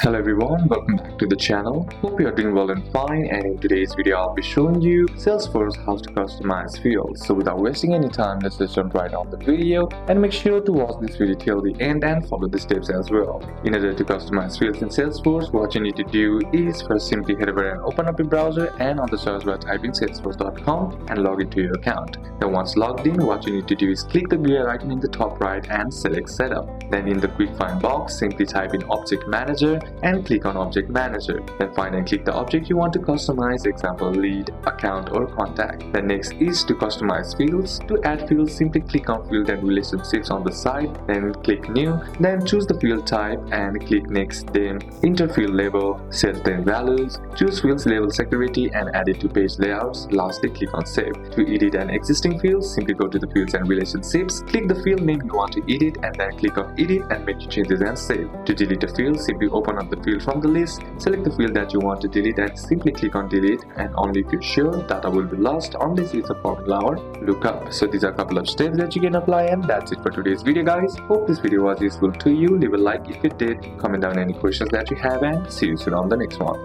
Hello everyone, welcome back to the channel. Hope you are doing well and fine, and in today's video I'll be showing you Salesforce how to customize fields. So without wasting any time, let's just jump right on the video and make sure to watch this video till the end and follow the steps as well. In order to customize fields in Salesforce, what you need to do is first simply head over and open up your browser, and on the search bar type in salesforce.com and log into your account. Then once logged in, what you need to do is click the gear icon in the top right and select setup. Then in the quick find box, simply type in object manager and click on object manager. Then find and click the object you want to customize, example lead, account or contact. Then next is to customize fields. To add fields, simply click on field and relationships on the side, then click new, then choose the field type and click next, then enter field label, set then values, choose fields label security and add it to page layouts. Lastly, click on save. To edit an existing field, simply go to the fields and relationships, click the field name you want to edit and then click on edit and make your changes and save. To delete a field, simply open up the field from the list, select the field that you want to delete and simply click on delete, and only if you're sure data will be lost unless it's a formula or lookup. So these are a couple of steps that you can apply, and that's it for today's video guys. Hope this video was useful to you. Leave a like if it did, comment down any questions that you have, and see you soon on the next one.